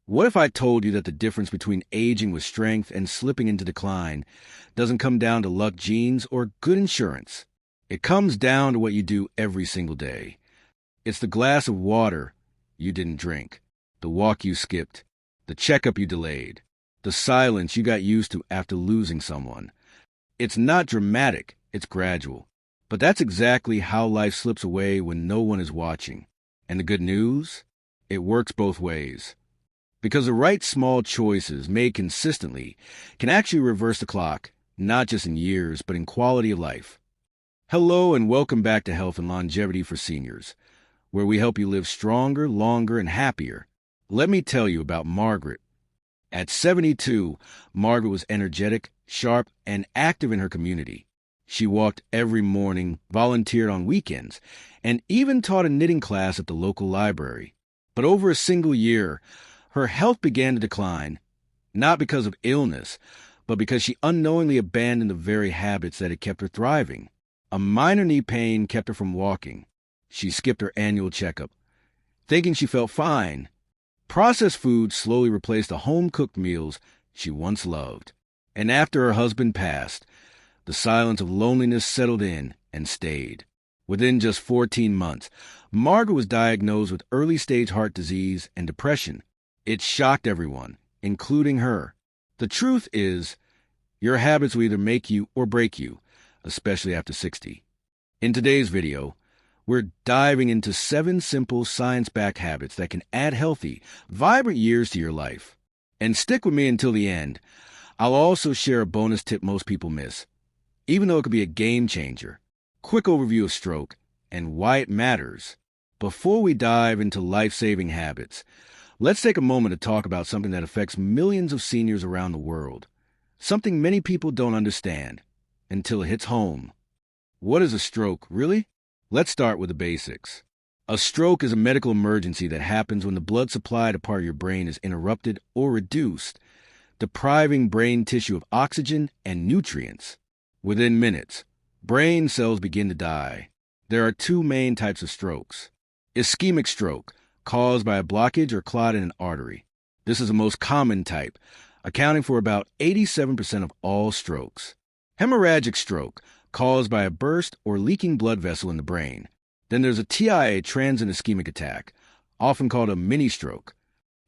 What if I told you that the difference between aging with strength and slipping into decline doesn't come down to luck, genes, or good insurance? It comes down to what you do every single day. It's the glass of water you didn't drink, the walk you skipped, the checkup you delayed, the silence you got used to after losing someone. It's not dramatic, it's gradual. But that's exactly how life slips away when no one is watching. And the good news? It works both ways. Because the right small choices made consistently can actually reverse the clock, not just in years, but in quality of life. Hello and welcome back to Health and Longevity for Seniors, where we help you live stronger, longer, and happier. Let me tell you about Margaret. At 72, Margaret was energetic, sharp, and active in her community. She walked every morning, volunteered on weekends, and even taught a knitting class at the local library. But over a single year, her health began to decline, not because of illness, but because she unknowingly abandoned the very habits that had kept her thriving. A minor knee pain kept her from walking. She skipped her annual checkup, thinking she felt fine. Processed foods slowly replaced the home-cooked meals she once loved. And after her husband passed, the silence of loneliness settled in and stayed. Within just 14 months, Margaret was diagnosed with early-stage heart disease and depression. It shocked everyone, including her. The truth is, your habits will either make you or break you, especially after 60. In today's video, we're diving into 7 simple science-backed habits that can add healthy, vibrant years to your life. And stick with me until the end. I'll also share a bonus tip most people miss, even though it could be a game changer. Quick overview of stroke and why it matters. Before we dive into life-saving habits, let's take a moment to talk about something that affects millions of seniors around the world. Something many people don't understand until it hits home. What is a stroke, really? Let's start with the basics. A stroke is a medical emergency that happens when the blood supply to part of your brain is interrupted or reduced, depriving brain tissue of oxygen and nutrients. Within minutes, brain cells begin to die. There are 2 main types of strokes. Ischemic stroke, caused by a blockage or clot in an artery. This is the most common type, accounting for about 87% of all strokes. Hemorrhagic stroke, caused by a burst or leaking blood vessel in the brain. Then there's a TIA, transient ischemic attack, often called a mini-stroke.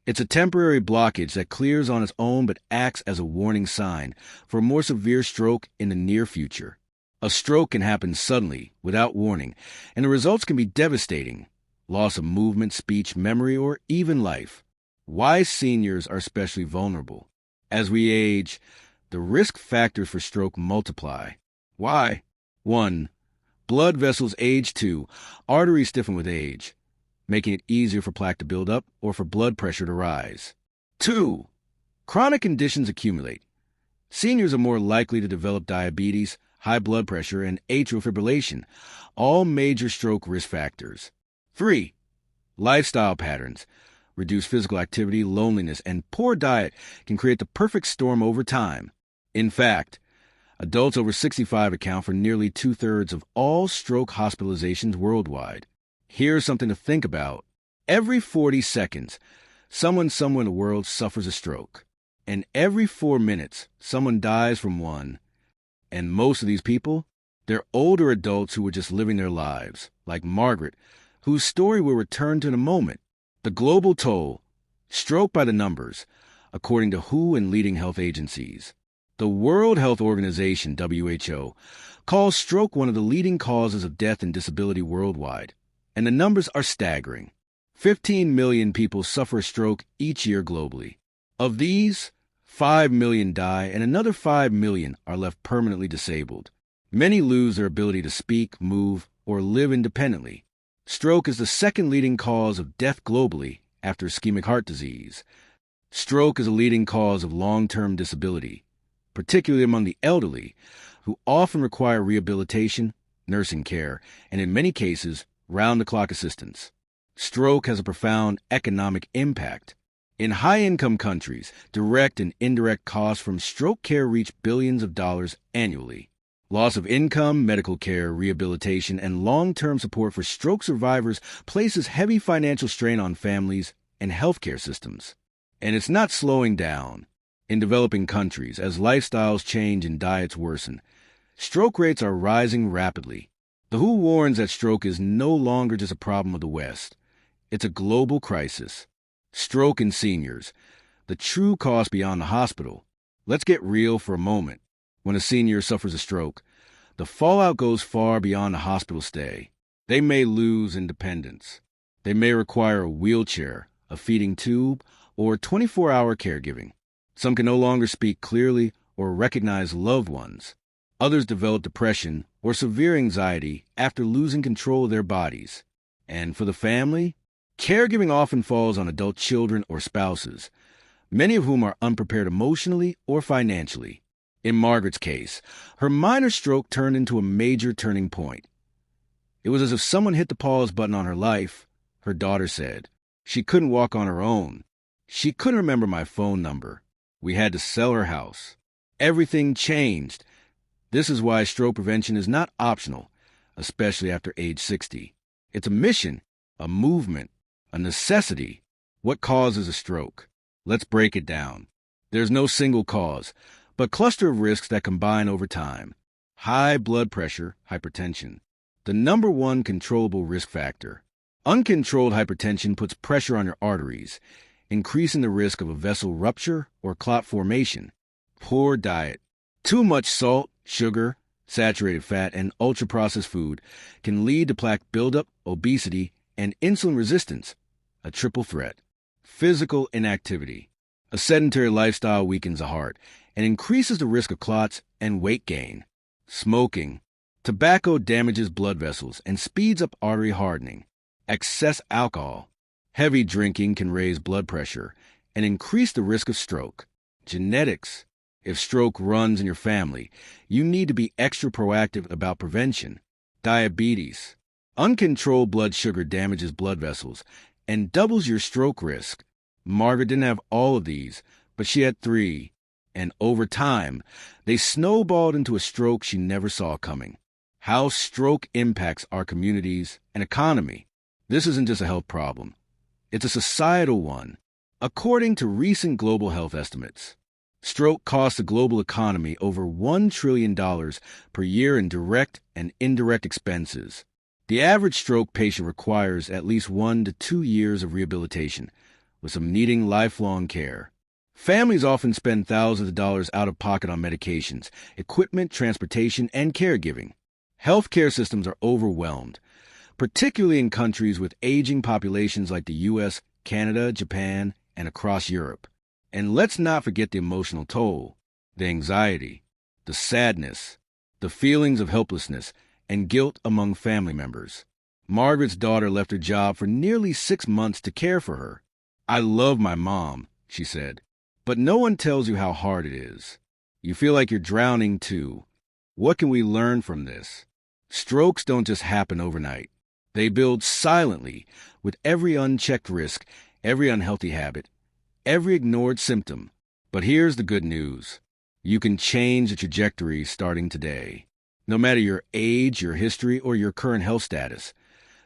It's a temporary blockage that clears on its own but acts as a warning sign for a more severe stroke in the near future. A stroke can happen suddenly, without warning, and the results can be devastating. Loss of movement, speech, memory, or even life. Why seniors are especially vulnerable? As we age, the risk factors for stroke multiply. Why? 1. Blood vessels age. 2. Arteries stiffen with age, making it easier for plaque to build up or for blood pressure to rise. 2. Chronic conditions accumulate. Seniors are more likely to develop diabetes, high blood pressure, and atrial fibrillation, all major stroke risk factors. 3. Lifestyle patterns. Reduced physical activity, loneliness, and poor diet can create the perfect storm over time. In fact, adults over 65 account for nearly 2/3 of all stroke hospitalizations worldwide. Here's something to think about. Every 40 seconds, someone somewhere in the world suffers a stroke. And every 4 minutes, someone dies from one. And most of these people, they're older adults who were just living their lives, like Margaret, whose story we'll return to in a moment. The global toll, stroke by the numbers, according to WHO and leading health agencies. The World Health Organization, WHO, calls stroke one of the leading causes of death and disability worldwide. And the numbers are staggering. 15 million people suffer a stroke each year globally. Of these, 5 million die and another 5 million are left permanently disabled. Many lose their ability to speak, move, or live independently. Stroke is the second leading cause of death globally after ischemic heart disease. Stroke is a leading cause of long-term disability, particularly among the elderly, who often require rehabilitation, nursing care, and in many cases, round-the-clock assistance. Stroke has a profound economic impact. In high-income countries, direct and indirect costs from stroke care reach billions of dollars annually. Loss of income, medical care, rehabilitation, and long-term support for stroke survivors places heavy financial strain on families and healthcare systems. And it's not slowing down. In developing countries, as lifestyles change and diets worsen, stroke rates are rising rapidly. The WHO warns that stroke is no longer just a problem of the West. It's a global crisis. Stroke in seniors, the true cost beyond the hospital. Let's get real for a moment. When a senior suffers a stroke, the fallout goes far beyond the hospital stay. They may lose independence. They may require a wheelchair, a feeding tube, or 24-hour caregiving. Some can no longer speak clearly or recognize loved ones. Others develop depression or severe anxiety after losing control of their bodies. And for the family, caregiving often falls on adult children or spouses, many of whom are unprepared emotionally or financially. In Margaret's case, her minor stroke turned into a major turning point. It was as if someone hit the pause button on her life, her daughter said. She couldn't walk on her own. She couldn't remember my phone number. We had to sell her house. Everything changed. This is why stroke prevention is not optional, especially after age 60. It's a mission, a movement, a necessity. What causes a stroke? Let's break it down. There's no single cause, but cluster of risks that combine over time. High blood pressure, hypertension. The number one controllable risk factor. Uncontrolled hypertension puts pressure on your arteries, increasing the risk of a vessel rupture or clot formation. Poor diet. Too much salt, sugar, saturated fat, and ultra-processed food can lead to plaque buildup, obesity, and insulin resistance, a triple threat. Physical inactivity. A sedentary lifestyle weakens the heart and increases the risk of clots and weight gain. Smoking. Tobacco damages blood vessels and speeds up artery hardening. Excess alcohol. Heavy drinking can raise blood pressure and increase the risk of stroke. Genetics. If stroke runs in your family, you need to be extra proactive about prevention. Diabetes. Uncontrolled blood sugar damages blood vessels and doubles your stroke risk. Margaret didn't have all of these, but she had 3. And over time, they snowballed into a stroke she never saw coming. How stroke impacts our communities and economy. This isn't just a health problem. It's a societal one. According to recent global health estimates, stroke costs the global economy over $1 trillion per year in direct and indirect expenses. The average stroke patient requires at least 1 to 2 years of rehabilitation, with some needing lifelong care. Families often spend thousands of dollars out of pocket on medications, equipment, transportation, and caregiving. Healthcare systems are overwhelmed, particularly in countries with aging populations like the U.S., Canada, Japan, and across Europe. And let's not forget the emotional toll, the anxiety, the sadness, the feelings of helplessness and guilt among family members. Margaret's daughter left her job for nearly 6 months to care for her. "I love my mom," she said, "but no one tells you how hard it is. You feel like you're drowning too. What can we learn from this? Strokes don't just happen overnight. They build silently with every unchecked risk, every unhealthy habit, every ignored symptom. But here's the good news. You can change the trajectory starting today. No matter your age, your history, or your current health status,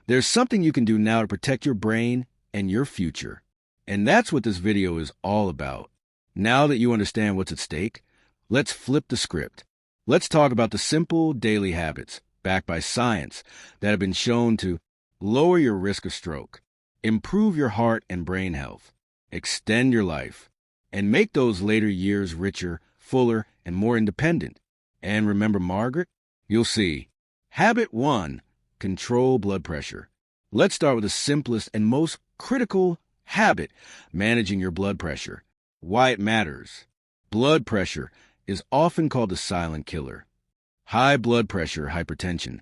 there's something you can do now to protect your brain and your future. And that's what this video is all about. Now that you understand what's at stake, let's flip the script. Let's talk about the simple daily habits, backed by science, that have been shown to lower your risk of stroke, improve your heart and brain health, extend your life, and make those later years richer, fuller, and more independent. And remember Margaret? You'll see. Habit 1, control blood pressure. Let's start with the simplest and most critical habit, managing your blood pressure. Why it matters. Blood pressure is often called the silent killer. High blood pressure, hypertension,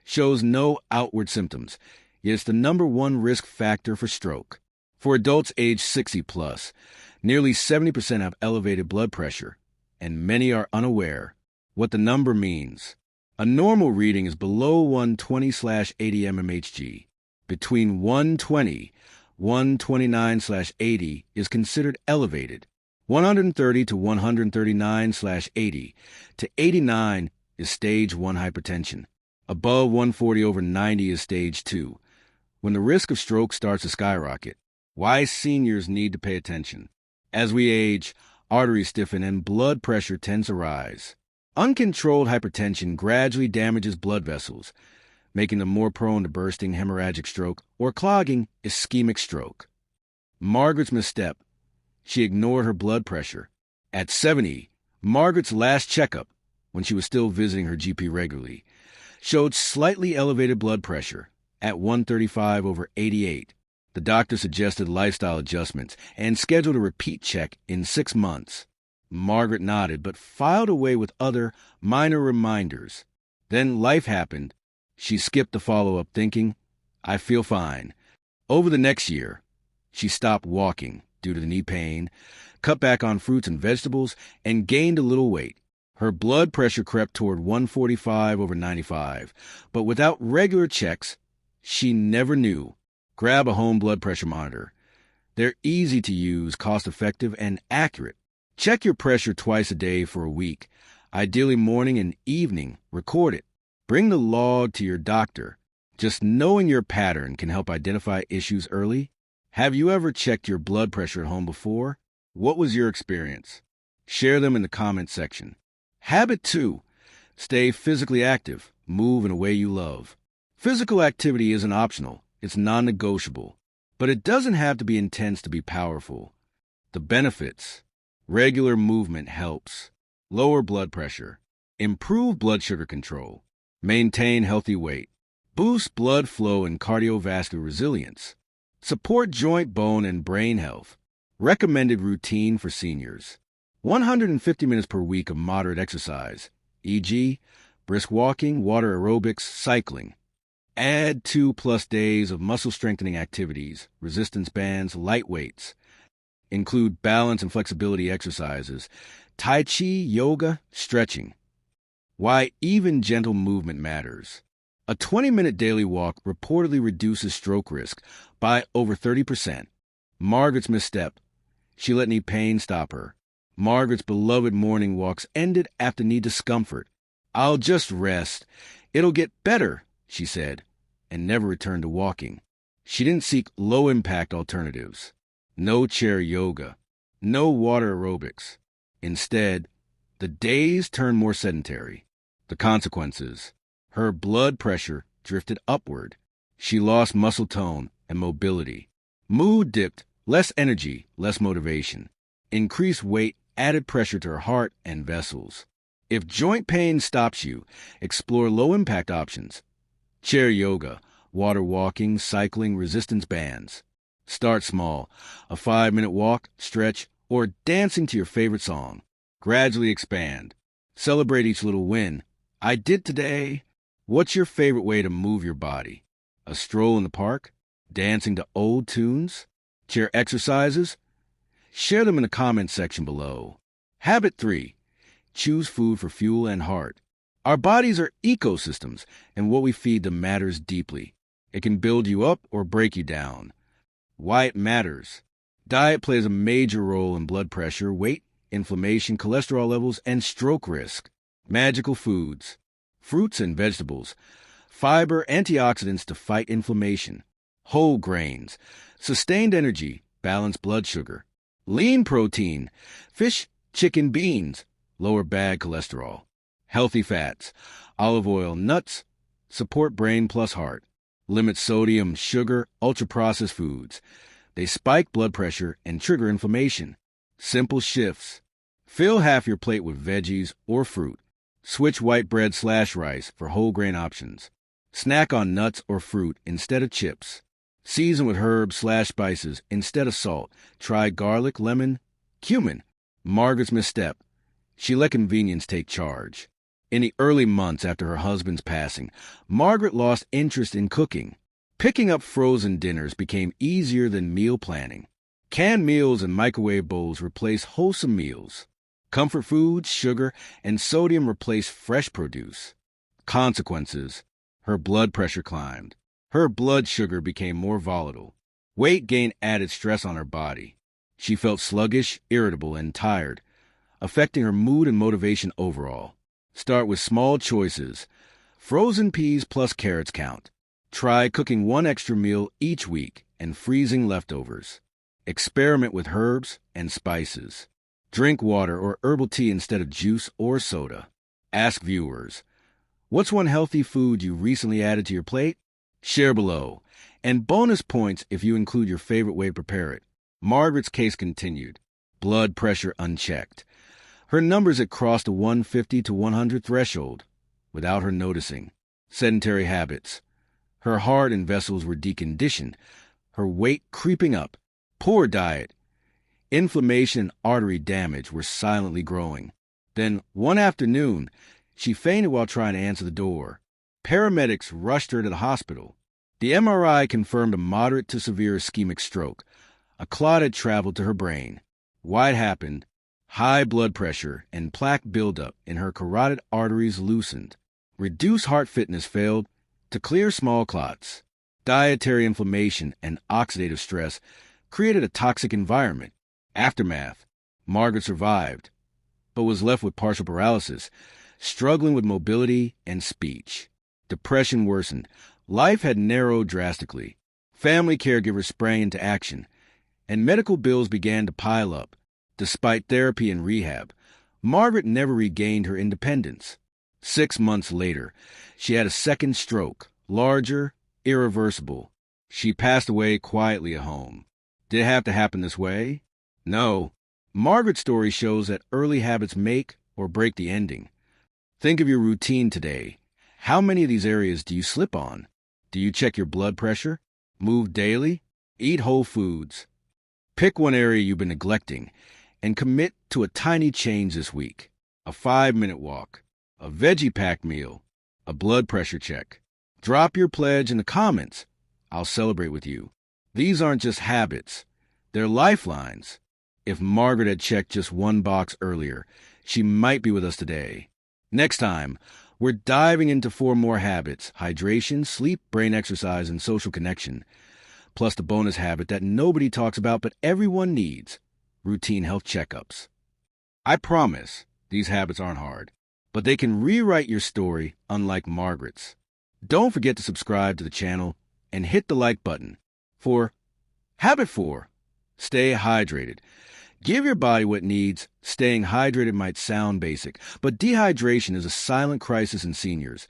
shows no outward symptoms, yet it's the number one risk factor for stroke. For adults age 60 plus, nearly 70% have elevated blood pressure, and many are unaware what the number means. A normal reading is below 120/80 mmHg. Between 120, 129/80 is considered elevated. 130 to 139/80 to 89 is stage 1 hypertension. Above 140/90 is stage 2, when the risk of stroke starts to skyrocket. Why seniors need to pay attention. As we age, arteries stiffen and blood pressure tends to rise. Uncontrolled hypertension gradually damages blood vessels, making them more prone to bursting hemorrhagic stroke or clogging ischemic stroke. Margaret's misstep. She ignored her blood pressure. At 70, Margaret's last checkup, when she was still visiting her GP regularly, showed slightly elevated blood pressure at 135/88. The doctor suggested lifestyle adjustments and scheduled a repeat check in 6 months. Margaret nodded, but filed away with other minor reminders. Then life happened. She skipped the follow-up thinking, I feel fine. Over the next year, she stopped walking due to the knee pain, cut back on fruits and vegetables, and gained a little weight. Her blood pressure crept toward 145/95, but without regular checks, she never knew. Grab a home blood pressure monitor. They're easy to use, cost-effective, and accurate. Check your pressure twice a day for a week, ideally morning and evening. Record it. Bring the log to your doctor. Just knowing your pattern can help identify issues early. Have you ever checked your blood pressure at home before? What was your experience? Share them in the comment section. Habit 2. Stay physically active. Move in a way you love. Physical activity isn't optional. It's non-negotiable. But it doesn't have to be intense to be powerful. The benefits. Regular movement helps. Lower blood pressure. Improve blood sugar control. Maintain healthy weight. Boost blood flow and cardiovascular resilience. Support joint, bone, and brain health. Recommended routine for seniors. 150 minutes per week of moderate exercise, e.g., brisk walking, water aerobics, cycling. Add 2+ days of muscle-strengthening activities, resistance bands, light weights. Include balance and flexibility exercises, tai chi, yoga, stretching. Why even gentle movement matters. A 20-minute daily walk reportedly reduces stroke risk by over 30%. Margaret's misstep. She let knee pain stop her. Margaret's beloved morning walks ended after knee discomfort. I'll just rest. It'll get better, she said, and never returned to walking. She didn't seek low-impact alternatives. No chair yoga. No water aerobics. Instead, the days turned more sedentary. The consequences. Her blood pressure drifted upward. She lost muscle tone and mobility. Mood dipped, less energy, less motivation. Increased weight added pressure to her heart and vessels. If joint pain stops you, explore low-impact options. Chair yoga, water walking, cycling, resistance bands. Start small, a 5-minute walk, stretch, or dancing to your favorite song. Gradually expand. Celebrate each little win. I did today. What's your favorite way to move your body? A stroll in the park? Dancing to old tunes? Chair exercises? Share them in the comment section below. Habit 3. Choose food for fuel and heart. Our bodies are ecosystems, and what we feed them matters deeply. It can build you up or break you down. Why it matters. Diet plays a major role in blood pressure, weight, inflammation, cholesterol levels, and stroke risk. Magical foods. Fruits and vegetables. Fiber, antioxidants to fight inflammation. Whole grains. Sustained energy, balanced blood sugar. Lean protein. Fish, chicken, beans. Lower bad cholesterol. Healthy fats. Olive oil, nuts. Support brain plus heart. Limit sodium, sugar, ultra-processed foods. They spike blood pressure and trigger inflammation. Simple shifts. Fill half your plate with veggies or fruit. Switch white bread/rice for whole grain options. Snack on nuts or fruit instead of chips. Season with herbs/spices instead of salt. Try garlic, lemon, cumin. Margaret's misstep. She let convenience take charge. In the early months after her husband's passing, Margaret lost interest in cooking. Picking up frozen dinners became easier than meal planning. Canned meals and microwave bowls replaced wholesome meals. Comfort foods, sugar, and sodium replaced fresh produce. Consequences. Her blood pressure climbed. Her blood sugar became more volatile. Weight gain added stress on her body. She felt sluggish, irritable, and tired, affecting her mood and motivation overall. Start with small choices. Frozen peas plus carrots count. Try cooking one extra meal each week and freezing leftovers. Experiment with herbs and spices. Drink water or herbal tea instead of juice or soda. Ask viewers, what's one healthy food you recently added to your plate? Share below. And bonus points if you include your favorite way to prepare it. Margaret's case continued. Blood pressure unchecked. Her numbers had crossed the 150 to 100 threshold without her noticing. Sedentary habits. Her heart and vessels were deconditioned. Her weight creeping up. Poor diet. Inflammation and artery damage were silently growing. Then, one afternoon, she fainted while trying to answer the door. Paramedics rushed her to the hospital. The MRI confirmed a moderate to severe ischemic stroke. A clot had traveled to her brain. Why it happened? High blood pressure and plaque buildup in her carotid arteries loosened. Reduced heart fitness failed to clear small clots. Dietary inflammation and oxidative stress created a toxic environment. Aftermath. Margaret survived, but was left with partial paralysis, struggling with mobility and speech. Depression worsened. Life had narrowed drastically. Family caregivers sprang into action, and medical bills began to pile up. Despite therapy and rehab, Margaret never regained her independence. 6 months later, she had a second stroke, larger, irreversible. She passed away quietly at home. Did it have to happen this way? No. Margaret's story shows that early habits make or break the ending. Think of your routine today. How many of these areas do you slip on? Do you check your blood pressure? Move daily? Eat whole foods? Pick one area you've been neglecting and commit to a tiny change this week. A 5-minute walk, a veggie-packed meal, a blood pressure check. Drop your pledge in the comments. I'll celebrate with you. These aren't just habits. They're lifelines. If Margaret had checked just one box earlier, she might be with us today. Next time, we're diving into 4 more habits: hydration, sleep, brain exercise, and social connection. Plus the bonus habit that nobody talks about but everyone needs: routine health checkups. I promise these habits aren't hard, but they can rewrite your story unlike Margaret's. Don't forget to subscribe to the channel and hit the like button. For Habit 4, stay hydrated. Give your body what it needs. Staying hydrated might sound basic, but dehydration is a silent crisis in seniors,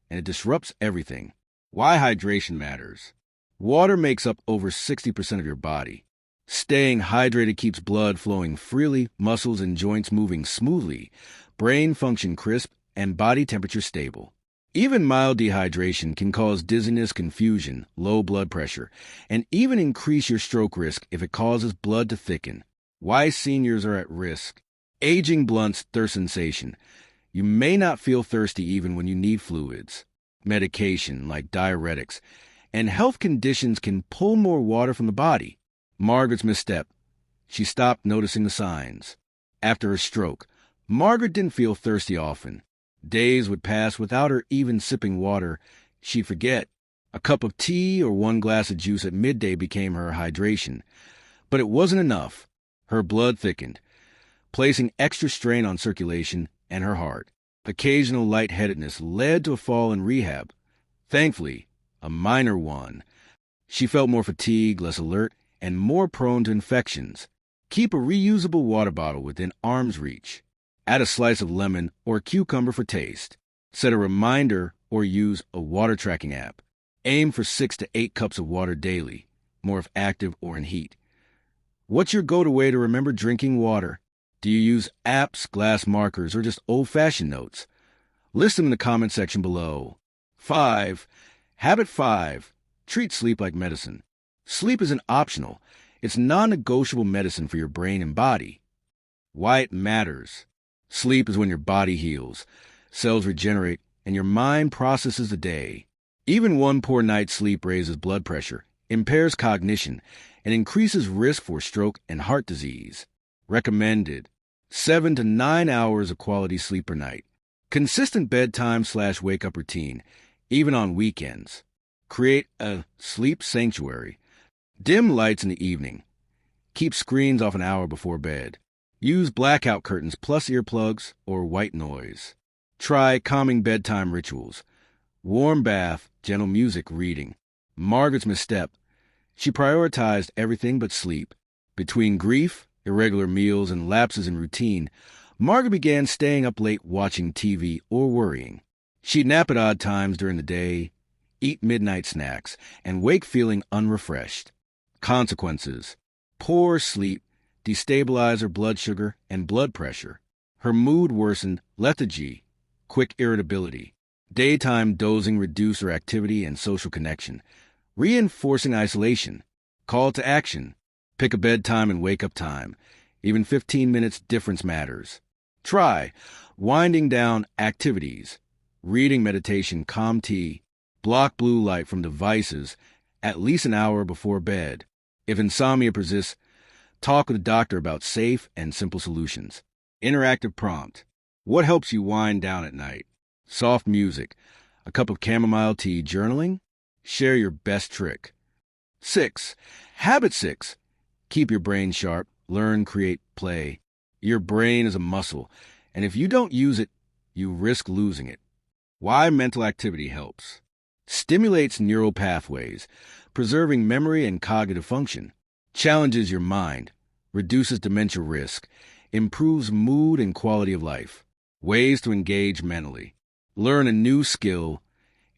and it disrupts everything. Why hydration matters. Water makes up over 60% of your body. Staying hydrated keeps blood flowing freely, muscles and joints moving smoothly, brain function crisp, and body temperature stable. Even mild dehydration can cause dizziness, confusion, low blood pressure, and even increase your stroke risk if it causes blood to thicken. Why seniors are at risk. Aging blunts thirst sensation. You may not feel thirsty even when you need fluids. Medication, like diuretics, and health conditions can pull more water from the body. Margaret's misstep. She stopped noticing the signs. After her stroke, Margaret didn't feel thirsty often. Days would pass without her even sipping water. She'd forget. A cup of tea or 1 glass of juice at midday became her hydration. But it wasn't enough. Her blood thickened, placing extra strain on circulation and her heart. Occasional lightheadedness led to a fall in rehab. Thankfully, a minor one. She felt more fatigued, less alert, and more prone to infections. Keep a reusable water bottle within arm's reach. Add a slice of lemon or cucumber for taste. Set a reminder or use a water tracking app. Aim for 6 to 8 cups of water daily, more if active or in heat. What's your go-to way to remember drinking water? Do you use apps, glass markers, or just old-fashioned notes? List them in the comment section below. 5. Habit 5. Treat sleep like medicine. Sleep isn't optional. It's non-negotiable medicine for your brain and body. Why it matters. Sleep is when your body heals, cells regenerate, and your mind processes the day. Even one poor night's sleep raises blood pressure, impairs cognition, and increases risk for stroke and heart disease. Recommended 7 to 9 hours of quality sleep per night. Consistent bedtime/wake-up routine, even on weekends. Create a sleep sanctuary. Dim lights in the evening. Keep screens off an hour before bed. Use blackout curtains plus earplugs or white noise. Try calming bedtime rituals. Warm bath, gentle music, reading. Margaret's misstep. She prioritized everything but sleep. Between grief, irregular meals, and lapses in routine, Margaret began staying up late watching TV or worrying. She'd nap at odd times during the day, eat midnight snacks, and wake feeling unrefreshed. Consequences: poor sleep, destabilize her blood sugar and blood pressure. Her mood worsened, lethargy, quick irritability. Daytime dozing reduced her activity and social connection, reinforcing isolation. Call to action: pick a bedtime and wake up time. Even 15 minutes difference matters. Try winding down activities, reading, meditation, calm tea, block blue light from devices at least an hour before bed. If insomnia persists, talk with a doctor about safe and simple solutions. Interactive prompt: what helps you wind down at night? Soft music, a cup of chamomile tea, journaling? Share your best trick. 6. Habit 6. Keep your brain sharp. Learn, create, play. Your brain is a muscle, and if you don't use it, you risk losing it. Why mental activity helps: stimulates neural pathways, preserving memory and cognitive function, challenges your mind, reduces dementia risk, improves mood and quality of life. Ways to engage mentally: learn a new skill,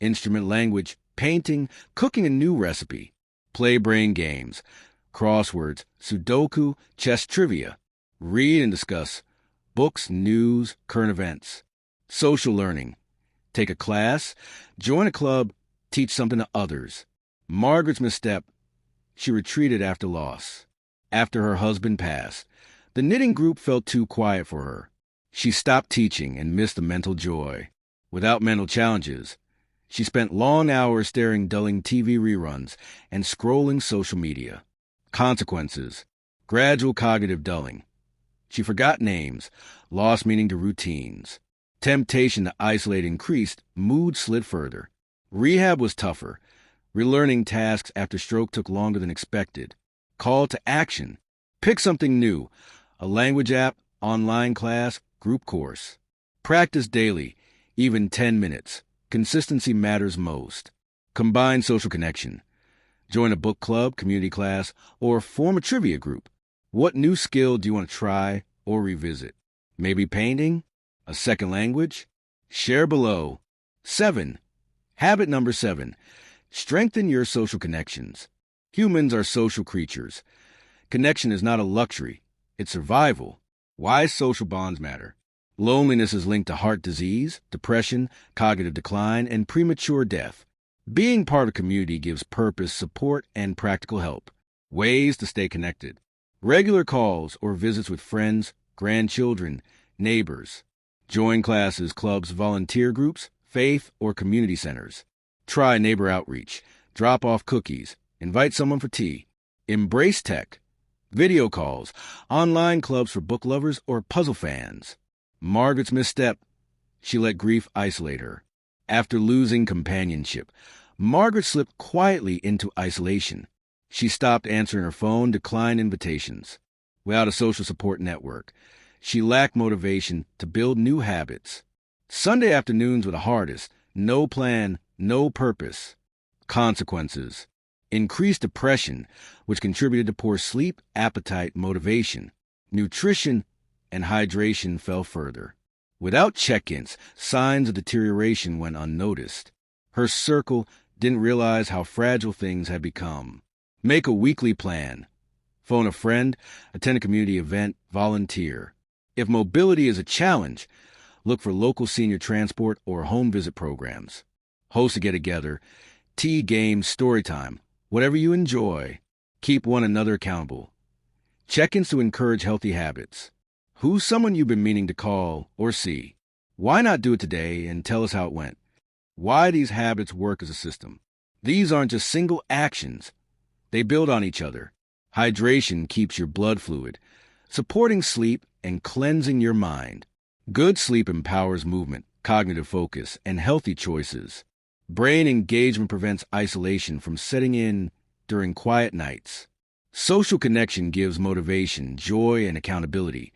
instrument, language, painting, cooking a new recipe. Play brain games, crosswords, Sudoku, chess trivia. Read and discuss books, news, current events. Social learning: take a class, join a club, teach something to others. Margaret's misstep: she retreated after loss. After her husband passed, the knitting group felt too quiet for her. She stopped teaching and missed the mental joy. Without mental challenges, she spent long hours staring dulling TV reruns and scrolling social media. Consequences: gradual cognitive dulling. She forgot names, lost meaning to routines. Temptation to isolate increased, mood slid further. Rehab was tougher. Relearning tasks after stroke took longer than expected. Call to action: pick something new, a language app, online class, group course. Practice daily, even 10 minutes. Consistency matters most. Combine social connection: join a book club, community class, or form a trivia group. What new skill do you want to try or revisit? Maybe painting? A second language? Share below. 7. Habit number 7. Strengthen your social connections. Humans are social creatures. Connection is not a luxury, it's survival. Why social bonds matter: loneliness is linked to heart disease, depression, cognitive decline, and premature death. Being part of community gives purpose, support, and practical help. Ways to stay connected: regular calls or visits with friends, grandchildren, neighbors. Join classes, clubs, volunteer groups, faith, or community centers. Try neighbor outreach. Drop off cookies. Invite someone for tea. Embrace tech. Video calls, online clubs for book lovers or puzzle fans. Margaret's misstep: she let grief isolate her. After losing companionship, Margaret slipped quietly into isolation. She stopped answering her phone, declined invitations. Without a social support network, she lacked motivation to build new habits. Sunday afternoons were the hardest. No plan, no purpose. Consequences: increased depression, which contributed to poor sleep, appetite, motivation. Nutrition and hydration fell further. Without check-ins, signs of deterioration went unnoticed. Her circle didn't realize how fragile things had become. Make a weekly plan. Phone a friend, attend a community event, volunteer. If mobility is a challenge, look for local senior transport or home visit programs. Host a get-together, tea, games, story time, whatever you enjoy. Keep one another accountable. Check-ins to encourage healthy habits. Who's someone you've been meaning to call or see? Why not do it today and tell us how it went? Why these habits work as a system. These aren't just single actions. They build on each other. Hydration keeps your blood fluid, supporting sleep and cleansing your mind. Good sleep empowers movement, cognitive focus, and healthy choices. Brain engagement prevents isolation from setting in during quiet nights. Social connection gives motivation, joy, and accountability,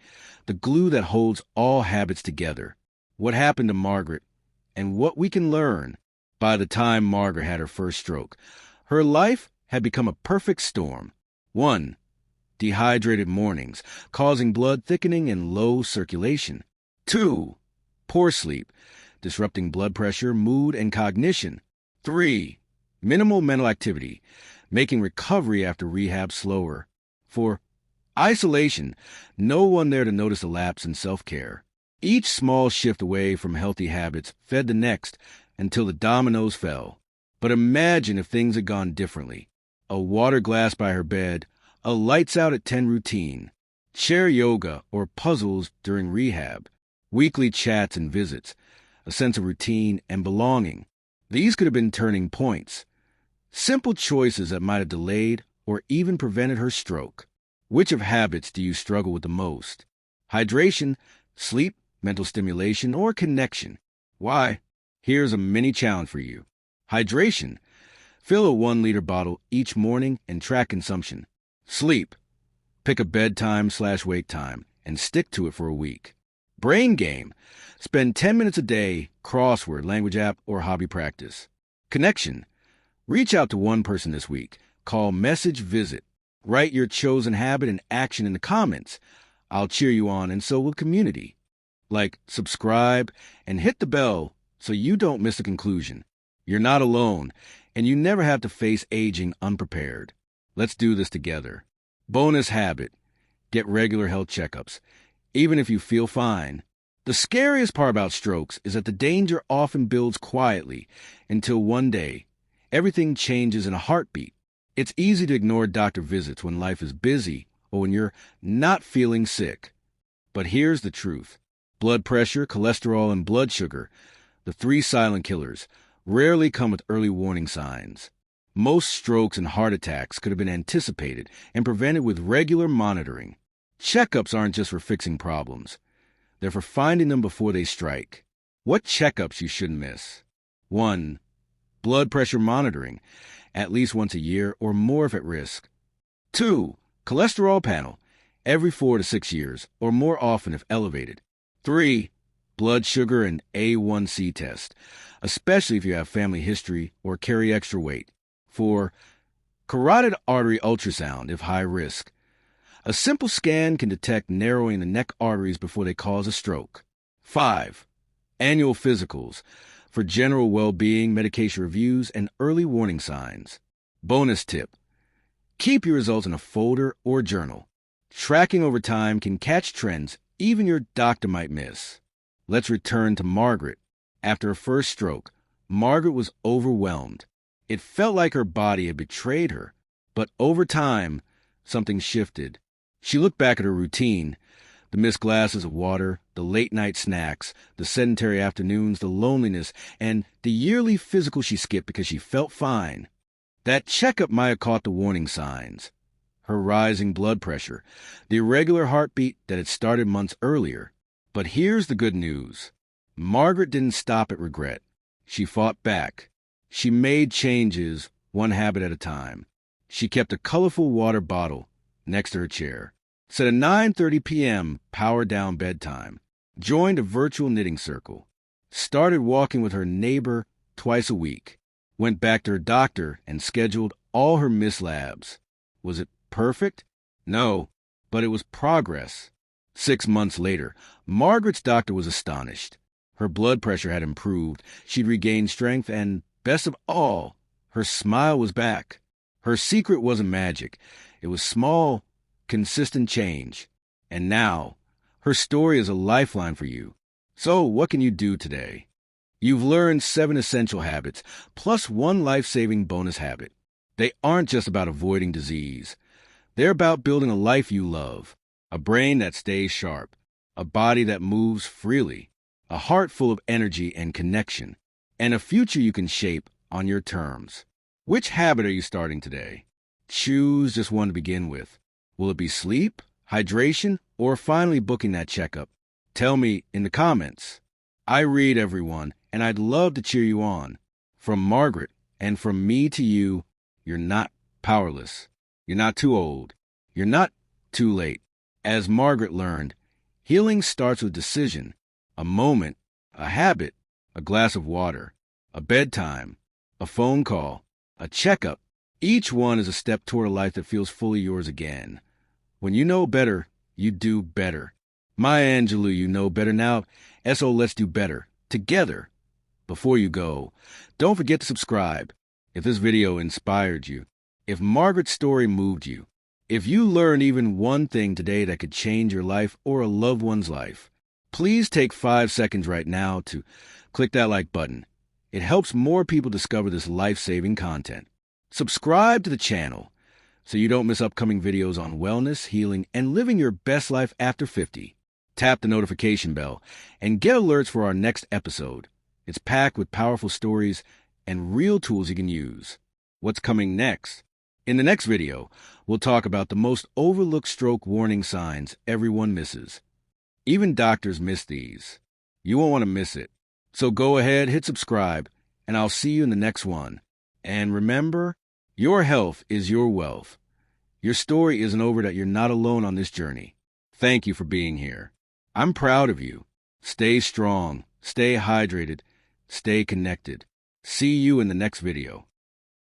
the glue that holds all habits together. What happened to Margaret, and what we can learn. By the time Margaret had her first stroke, her life had become a perfect storm. 1. dehydrated mornings, causing blood thickening and low circulation. 2. Poor sleep, disrupting blood pressure, mood, and cognition. 3. Minimal mental activity, making recovery after rehab slower. 4. Isolation, no one there to notice a lapse in self-care. Each small shift away from healthy habits fed the next until the dominoes fell. But imagine if things had gone differently. A water glass by her bed, a lights out at 10 routine, chair yoga or puzzles during rehab, weekly chats and visits, a sense of routine and belonging. These could have been turning points. Simple choices that might have delayed or even prevented her stroke. Which of habits do you struggle with the most? Hydration, sleep, mental stimulation, or connection? Why? Here's a mini challenge for you. Hydration. Fill a 1-liter bottle each morning and track consumption. Sleep. Pick a bedtime/wake time and stick to it for a week. Brain game. Spend 10 minutes a day, crossword, language app, or hobby practice. Connection. Reach out to one person this week. Call, message, visit. Write your chosen habit and action in the comments. I'll cheer you on, and so will community. Like, subscribe, and hit the bell so you don't miss a conclusion. You're not alone, and you never have to face aging unprepared. Let's do this together. Bonus habit. Get regular health checkups, even if you feel fine. The scariest part about strokes is that the danger often builds quietly until one day, everything changes in a heartbeat. It's easy to ignore doctor visits when life is busy or when you're not feeling sick. But here's the truth. Blood pressure, cholesterol, and blood sugar, the 3 silent killers, rarely come with early warning signs. Most strokes and heart attacks could have been anticipated and prevented with regular monitoring. Checkups aren't just for fixing problems. They're for finding them before they strike. What checkups you shouldn't miss? 1. Blood pressure monitoring, at least once a year or more if at risk. 2. Cholesterol panel, every 4 to 6 years or more often if elevated. 3. Blood sugar and A1C test, especially if you have family history or carry extra weight. 4. Carotid artery ultrasound if high risk. A simple scan can detect narrowing the neck arteries before they cause a stroke. 5. Annual physicals for general well-being, medication reviews, and early warning signs. Bonus tip. Keep your results in a folder or journal. Tracking over time can catch trends even your doctor might miss. Let's return to Margaret. After her first stroke, Margaret was overwhelmed. It felt like her body had betrayed her, but over time, something shifted. She looked back at her routine, the missed glasses of water, the late-night snacks, the sedentary afternoons, the loneliness, and the yearly physical she skipped because she felt fine. That checkup might have caught the warning signs. Her rising blood pressure, the irregular heartbeat that had started months earlier. But here's the good news. Margaret didn't stop at regret. She fought back. She made changes, one habit at a time. She kept a colorful water bottle next to her chair, set a 9:30 p.m. power-down bedtime, joined a virtual knitting circle, started walking with her neighbor twice a week, went back to her doctor and scheduled all her missed labs. Was it perfect? No, but it was progress. 6 months later, Margaret's doctor was astonished. Her blood pressure had improved, she'd regained strength, and, best of all, her smile was back. Her secret wasn't magic. It was small, consistent change. And now, her story is a lifeline for you. So, what can you do today? You've learned 7 essential habits, plus 1 life-saving bonus habit. They aren't just about avoiding disease. They're about building a life you love, a brain that stays sharp, a body that moves freely, a heart full of energy and connection, and a future you can shape on your terms. Which habit are you starting today? Choose just one to begin with. Will it be sleep, hydration, or finally booking that checkup? Tell me in the comments. I read everyone, and I'd love to cheer you on. From Margaret, and from me to you, you're not powerless. You're not too old. You're not too late. As Margaret learned, healing starts with decision, a moment, a habit, a glass of water, a bedtime, a phone call, a checkup. Each one is a step toward a life that feels fully yours again. When you know better, you do better. Maya Angelou, you know better now. So let's do better. Together. Before you go, don't forget to subscribe. If this video inspired you, if Margaret's story moved you, if you learned even one thing today that could change your life or a loved one's life, please take 5 seconds right now to click that like button. It helps more people discover this life-saving content. Subscribe to the channel so you don't miss upcoming videos on wellness, healing, and living your best life after 50. Tap the notification bell and get alerts for our next episode. It's packed with powerful stories and real tools you can use. What's coming next? In the next video, we'll talk about the most overlooked stroke warning signs everyone misses. Even doctors miss these. You won't want to miss it. So go ahead, hit subscribe, and I'll see you in the next one. And remember, your health is your wealth. Your story isn't over, that you're not alone on this journey. Thank you for being here. I'm proud of you. Stay strong, stay hydrated, stay connected. See you in the next video.